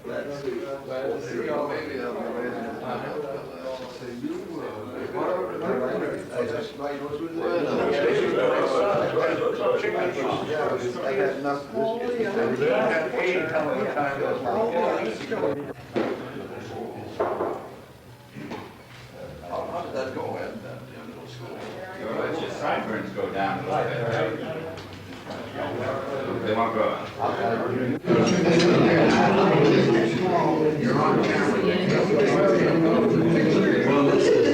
Let's see. Maybe I'll be ready in time. I got enough. How did that go at middle school? Your sideburns go down a little bit, right? They won't go. You're on camera. Well, this is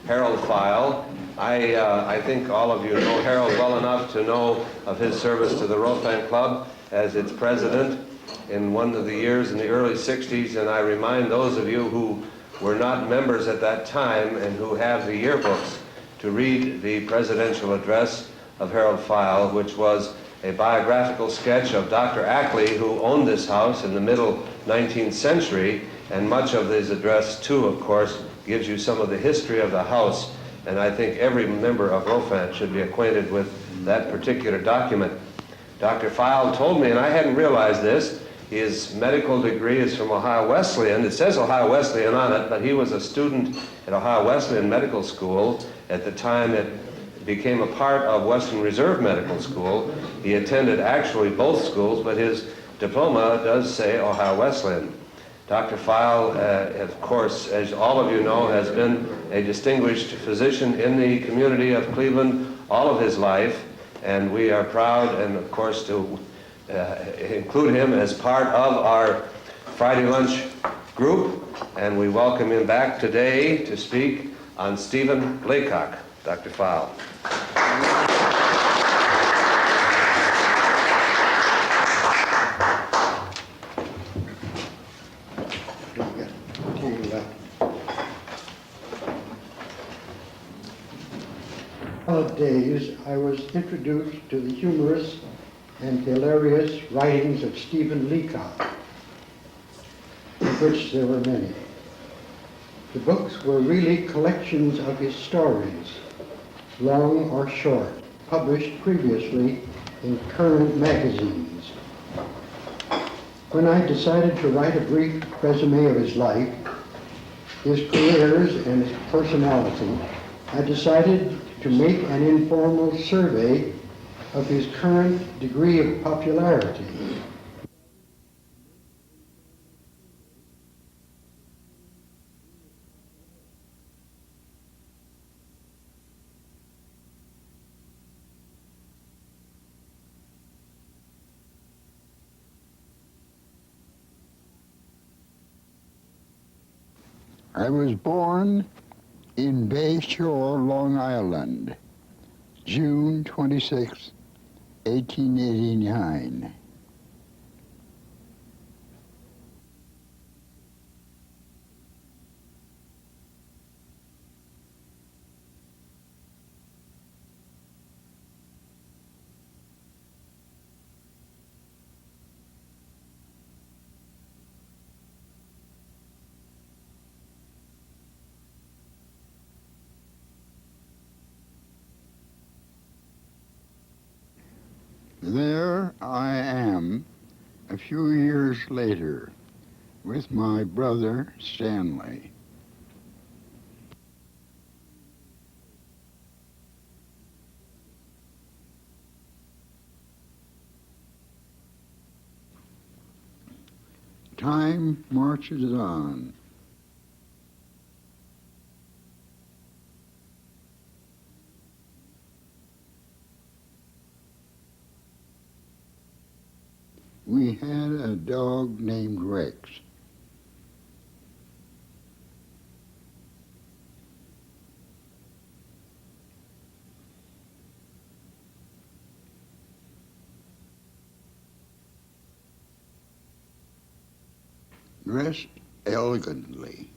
Harold Feil. I think all of you know Harold well enough to know of his service to the Rofan Club as its president in one of the years in the early 60s, and I remind those of you who were not members at that time and who have the yearbooks to read the presidential address of Harold Feil, which was a biographical sketch of Dr. Ackley, who owned this house in the middle 19th century, and much of his address, too, of course, gives you some of the history of the house, and I think every member of Rofan should be acquainted with that particular document. Dr. Feil told me, and I hadn't realized this, his medical degree is from Ohio Wesleyan. It says Ohio Wesleyan on it, but he was a student at Ohio Wesleyan Medical School at the time it became a part of Western Reserve Medical School. He attended actually both schools, but his diploma does say Ohio Wesleyan. Dr. Feil, of course, as all of you know, has been a distinguished physician in the community of Cleveland all of his life, and we are proud, and of course, to include him as part of our Friday lunch group, and we welcome him back today to speak on Stephen Laycock. Dr. Feil. Days, I was introduced to the humorous and hilarious writings of Stephen Leacock, of which there were many. The books were really collections of his stories, long or short, published previously in current magazines. When I decided to write a brief resume of his life, his careers, and his personality, I decided to make an informal survey of his current degree of popularity. I was born in Bay Shore, Long Island, June 26, 1889. There I am a few years later with my brother Stanley. Time marches on. We had a dog named Rex. Dressed elegantly.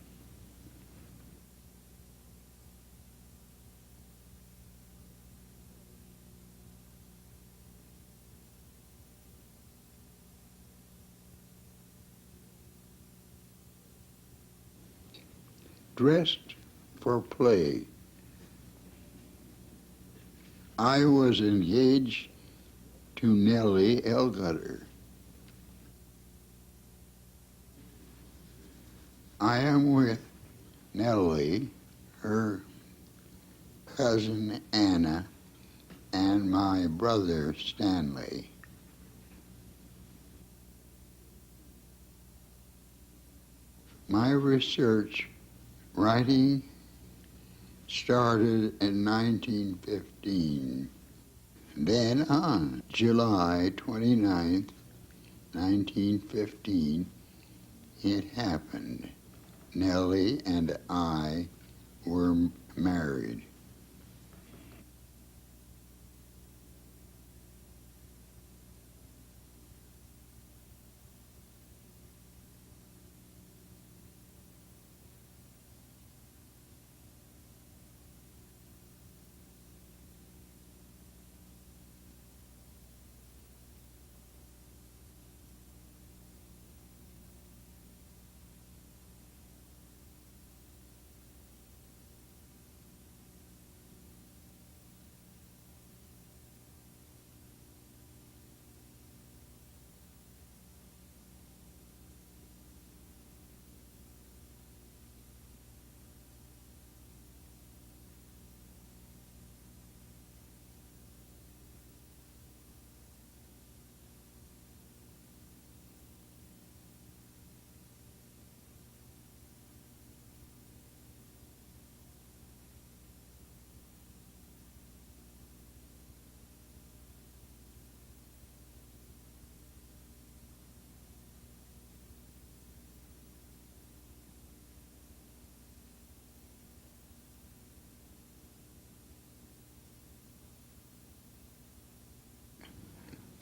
dressed for play. I was engaged to Nellie Elgutter. I am with Nellie, her cousin Anna, and my brother Stanley. My research writing started in 1915. Then on July 29th, 1915, it happened. Nellie and I were married.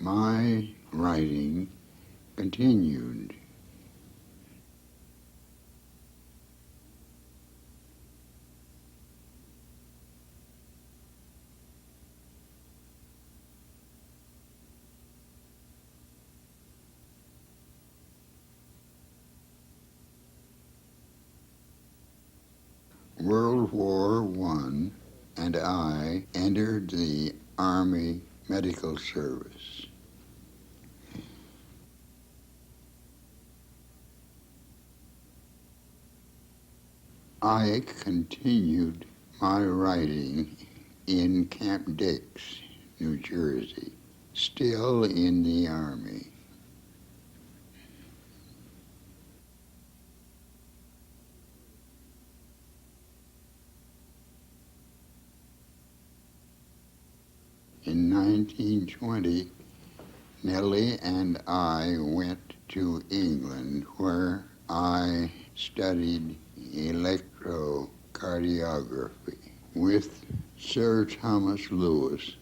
My writing continued. World War I, and I entered the Army Medical Service. I continued my writing in Camp Dix, New Jersey, still in the Army. In 1920, Nellie and I went to England, where I studied electrocardiography with Sir Thomas Lewis.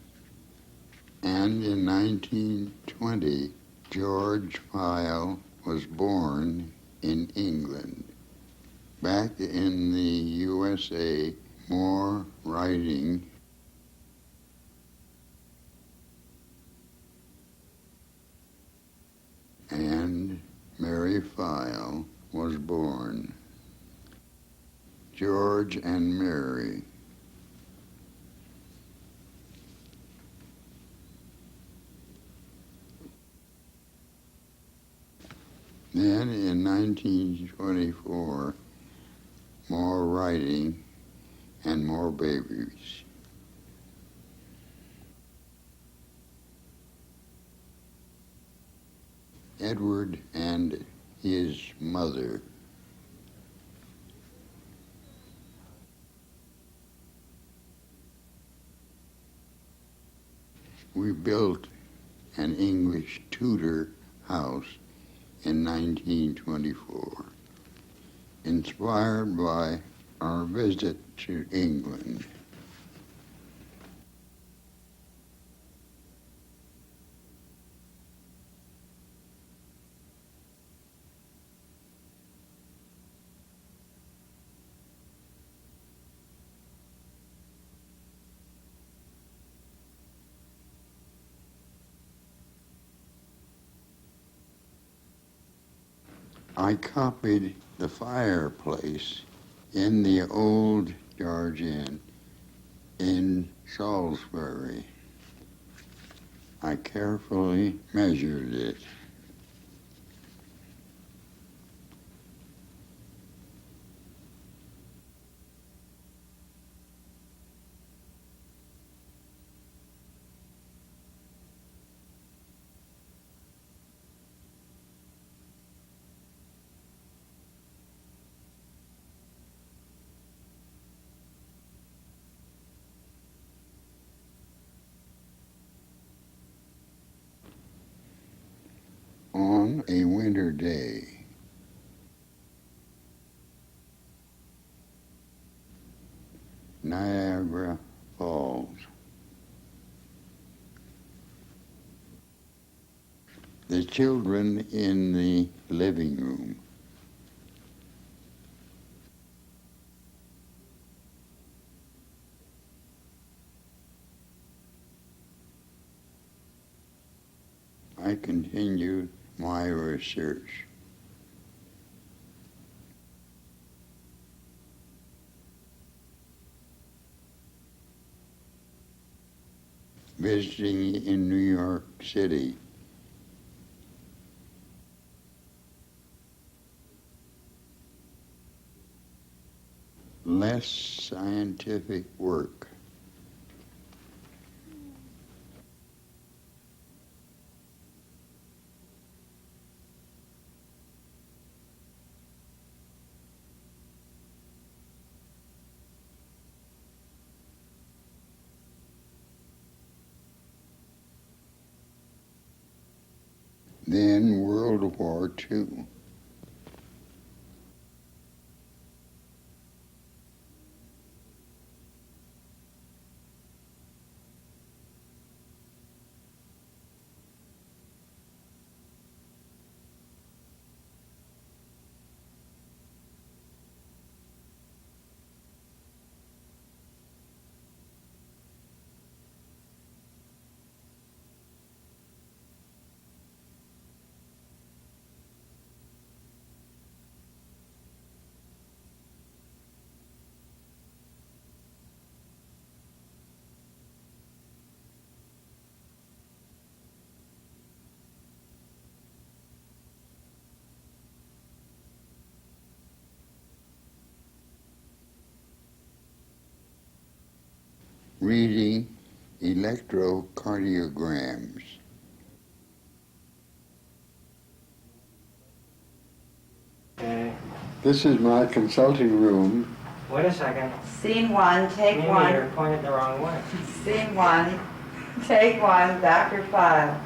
And in 1920, George Feil was born in England. Back in the USA, more writing and Mary Feil was born. George and Mary. Then in 1924, more writing and more babies. Edward and his mother. We built an English Tudor house in 1924, inspired by our visit to England. I copied the fireplace in the old George Inn in Salisbury. I carefully measured it. On a winter day, Niagara Falls. The children in the living room. I continued my research. Visiting in New York City. Less scientific work. Then World War II. Reading electrocardiograms. Okay. This is my consulting room. Wait a second. Scene one, take Maybe one. you're pointed the wrong way. Scene one, take one, Dr. Feil.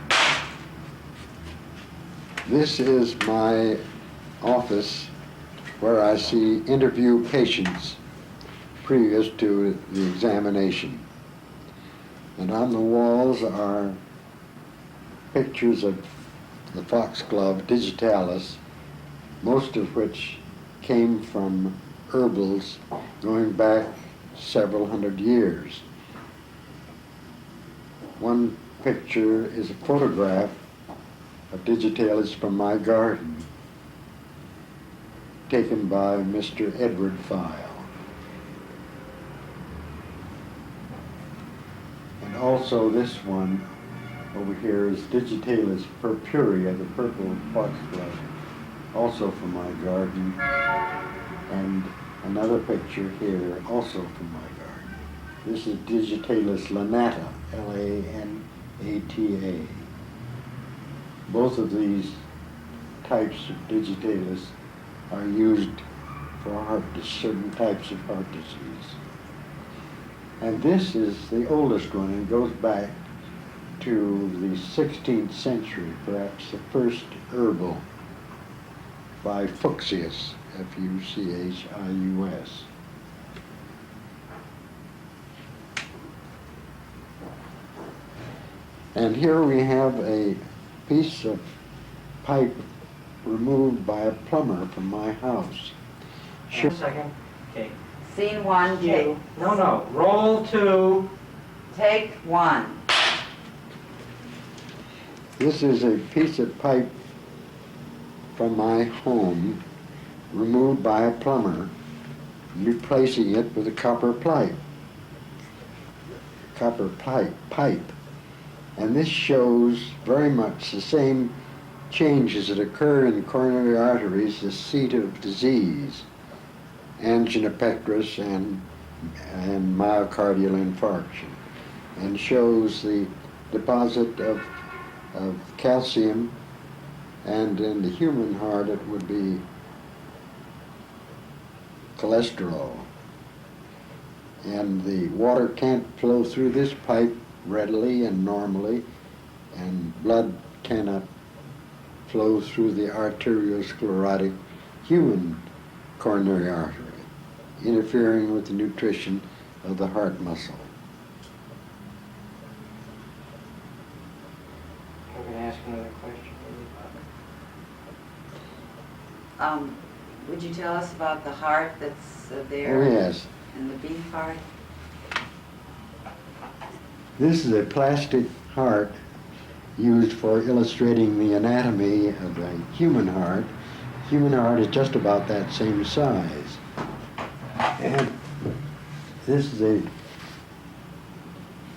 This is my office where I interview patients previous to the examination. And on the walls are pictures of the foxglove digitalis, most of which came from herbals going back several hundred years. One picture is a photograph of digitalis from my garden, taken by Mr. Edward Feil. And also this one over here is digitalis purpurea, the purple foxglove, also from my garden. And another picture here, also from my garden. This is digitalis lanata, L-A-N-A-T-A. Both of these types of digitalis are used for certain types of heart disease. And this is the oldest one and goes back to the 16th century, perhaps the first herbal by Fuchsius, F-U-C-H-I-U-S. And here we have a piece of pipe removed by a plumber from my house. Wait a second. Okay. Scene one, You. No. Roll two. take one. This is a piece of pipe from my home removed by a plumber replacing it with a copper pipe. And this shows very much the same changes that occur in the coronary arteries, the seat of disease, angina pectoris and myocardial infarction, and shows the deposit of calcium, and in the human heart it would be cholesterol. And the water can't flow through this pipe readily and normally, and blood cannot flow through the arteriosclerotic human coronary artery, interfering with the nutrition of the heart muscle. I'm going to ask another question. Would you tell us about the heart that's there? Oh, yes. And the beef heart? This is a plastic heart used for illustrating the anatomy of the human heart. Human heart is just about that same size. And this is a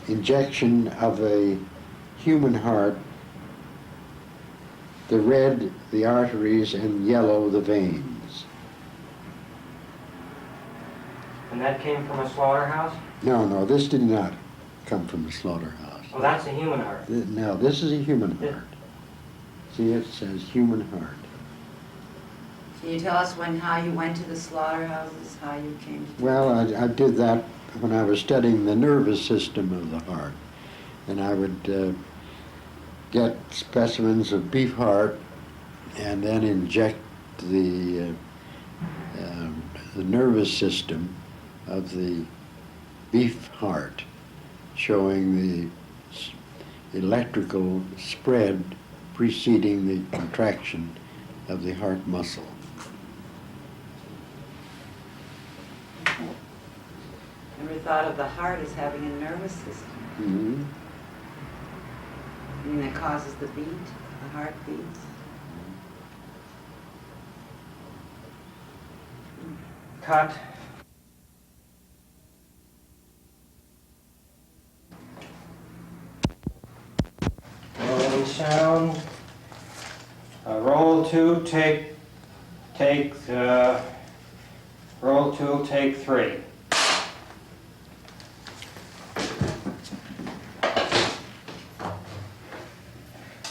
injection of a human heart. The red, the arteries, and yellow, the veins. And that came from a slaughterhouse? No, this did not come from a slaughterhouse. Well, that's a human heart. No, this is a human heart. See, it says human heart. Can you tell us how you went to the slaughterhouses, how you came to... Well, I did that when I was studying the nervous system of the heart. And I would get specimens of beef heart and then inject the nervous system of the beef heart, showing the electrical spread preceding the contraction of the heart muscle. Never thought of the heart as having a nervous system. Mm-hmm. I mean, that causes the beat, the heart beats. Cut. Rolling sound. Roll 2, roll 2, take 3.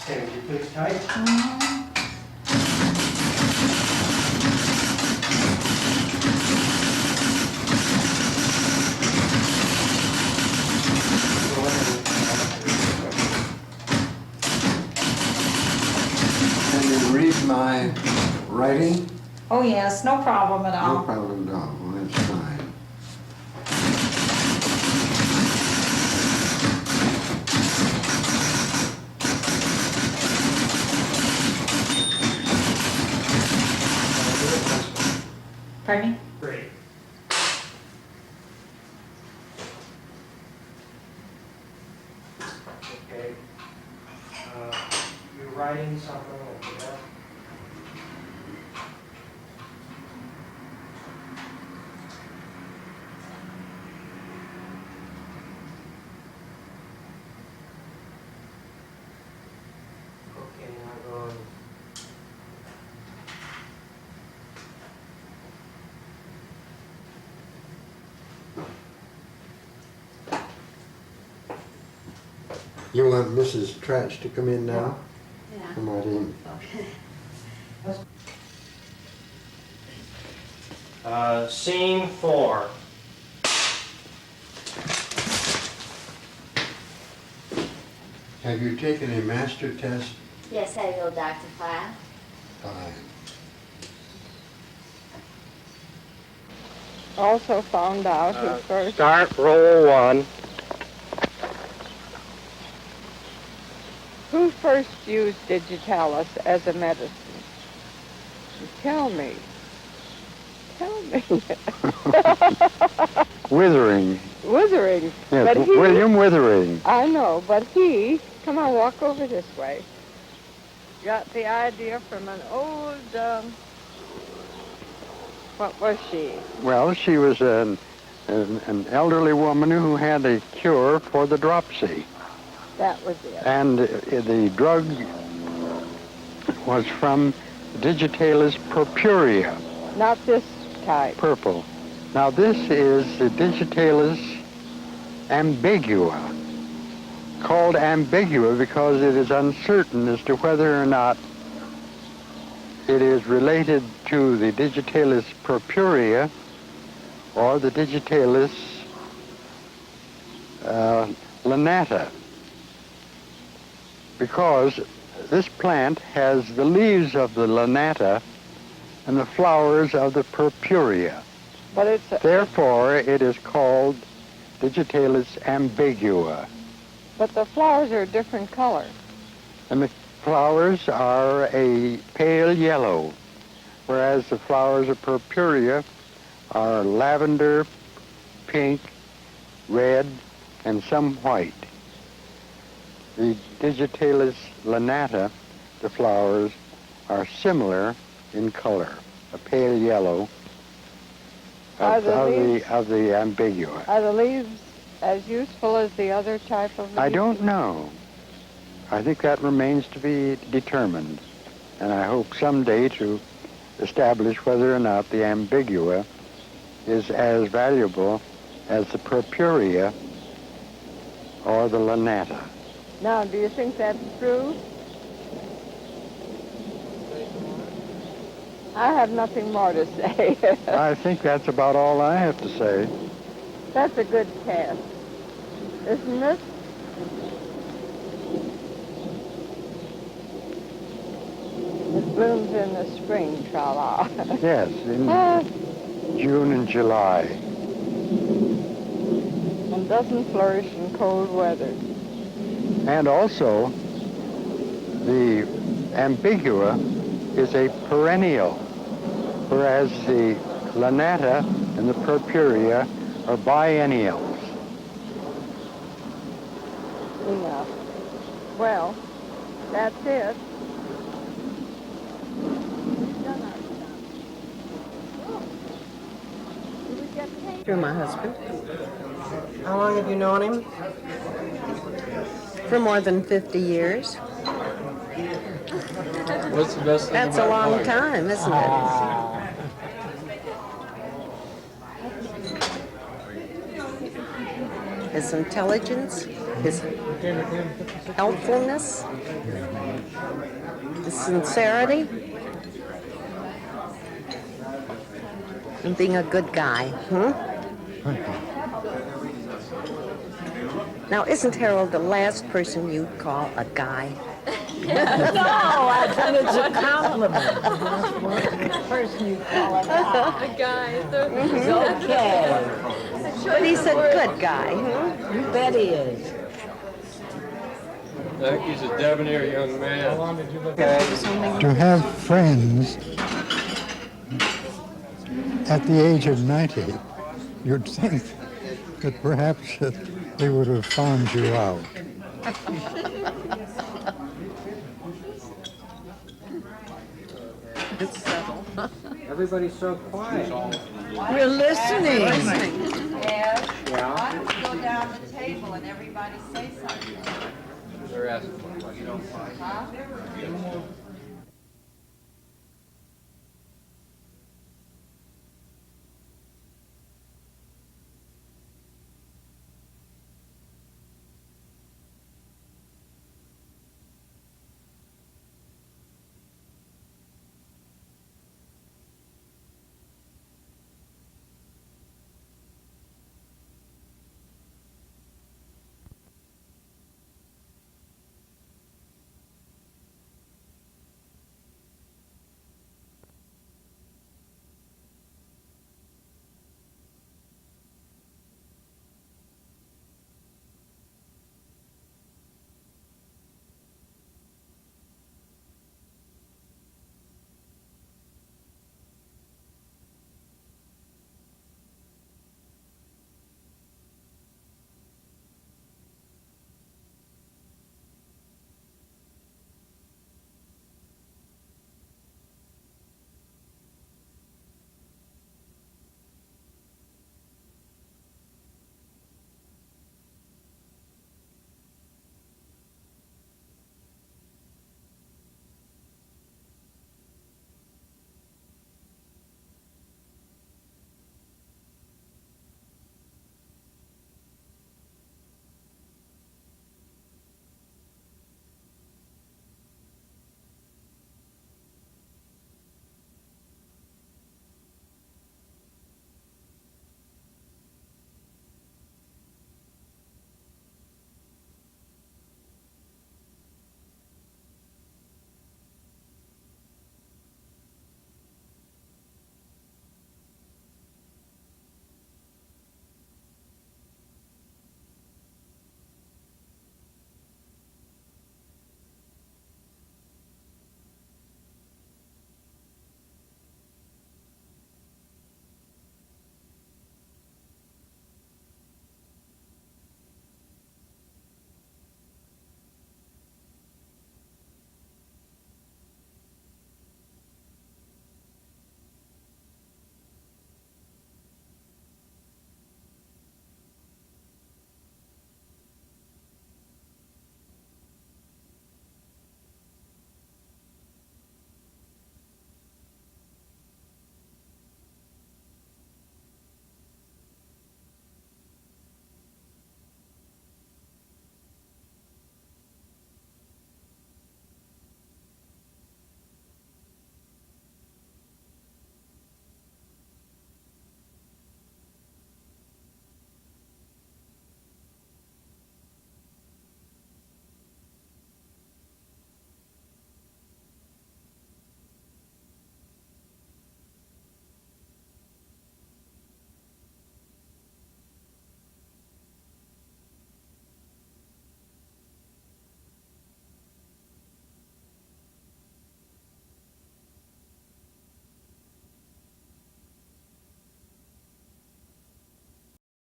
Okay, would you please type? Can you read my writing? Oh, yes, no problem at No all. problem at all. Well, that's fine. Pardon me? Great. Okay. You're writing something over there. Okay, now go. You want Mrs. Tratch to come in now? Yeah. Come right in. Scene 4. Have you taken a master test? Yes, I will, Dr. Feil. Fine. Also found out who first. Start roll 1. Who first used digitalis as a medicine? Tell me. Tell me. Withering. Withering. Yes, But he, William Withering. I know, but he, come on, walk over this way, got the idea from an old What was she? Well, she was an elderly woman who had a cure for the dropsy. That was it. And the drug was from Digitalis purpurea, Not this type. purple. Now this is the Digitalis ambigua, called ambigua because it is uncertain as to whether or not it is related to the Digitalis purpurea or the Digitalis lanata, because this plant has the leaves of the lanata and the flowers of the purpurea. But it's Therefore, it is called Digitalis ambigua. but the flowers are a different color. And the flowers are a pale yellow, whereas the flowers of purpurea are lavender, pink, red, and some white. The Digitalis lanata, the flowers, are similar in color, a pale yellow Are the leaves- of the ambigua. Are the leaves as useful as the other type of leaf? I don't know. I think that remains to be determined, and I hope someday to establish whether or not the ambigua is as valuable as the purpurea or the lanata. Now, do you think that's true? I have nothing more to say. I think that's about all I have to say. That's a good cast, isn't it? It blooms in the spring, tra-la. Yes, in June and July. And doesn't flourish in cold weather. And also, the ambigua is a perennial, whereas the lanata and the purpurea are biennials. Enough. Well, that's it. Through my husband. How long have you known him? For more than 50 years. What's the best thing That's a about long Mark? time, isn't it? His intelligence, his helpfulness, his sincerity, and being a good guy. Now, isn't Harold the last person you'd call a guy? No, I think it's a compliment. Person you call a guy. Okay. But he's a good guy. You bet he is. I think he's a debonair young man. To have friends at the age of 90, you'd think that perhaps they would have found you out. Everybody's so quiet. We're listening. Yes. Why don't we go down the table and everybody say something? They're asking for a question. Huh?